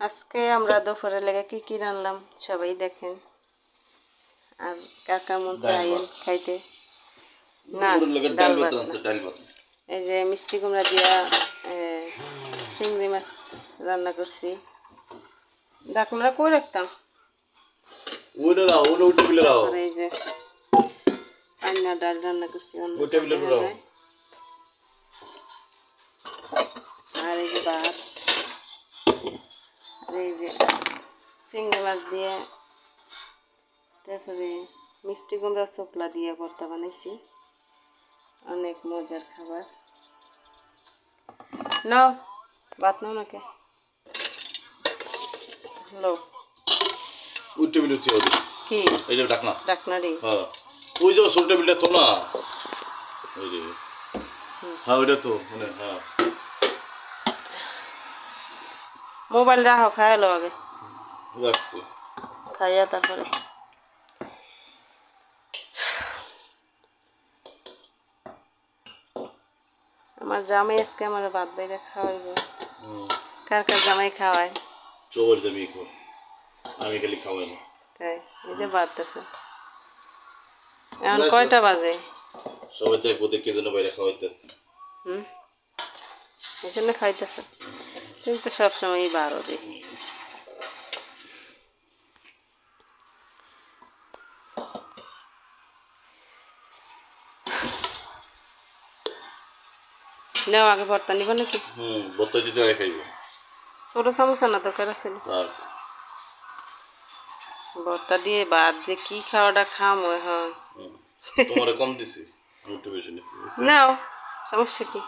আজকে আমরা দুপুরে লেগে কি কি রান্নাম সবাই দেখেন। আর কাকা মন চাইয়েন খাইতে না ডাল ভাত না। এই যে মিষ্টি কুমড়া দিয়া চিংড়ি মাছ রান্না করছি। ডাকনারা কই রাখতাম এই যে পান্না ডাল রান্না করছি আর এই যে ভাত আর এই যে চিংড়ি মাছ দিয়ে তারপরে মিষ্টি কুমড়া চোপলা দিয়ে ভর্তা বানাইছি। অনেক মজার খাবার। নাও ভাত নাও নাকি হ্যালো ওই টেবিল কি এই যে ডাকনা ডাকনারি হ্যাঁ ওই যে ছোট টেবিলটা তো না ওই যে হ্যাঁ ওইটা তো মানে হ্যাঁ মোবাইল রাখো খাইলো আগে রাখছি খাইয়া তারপরে আমার জামাই আজকে আমার ভাত বাইরে খাওয়াইব। কার কার জামাই খাওয়ায় চোর জামি খো আমি খালি খাওয়াই না তাই এই যে ভাত আছে। এখন কয়টা বাজে সবাই দেখবো দেখে যেন বাইরে খাওয়াইতেছে এই জন্য খাইতেছে কিন্তু সবসময় 12 দেখি নেও আগে ভর্তা নিব নাকি ভর্তা দিতে আগে খাইব ছোট চামচ না দরকার আছে ভর্তা দিয়ে ভাত যে কি খাওয়াটা খামো এখন তোমারে কম দিছি আমি একটু বেশি নিছি নাও সমস্যা কি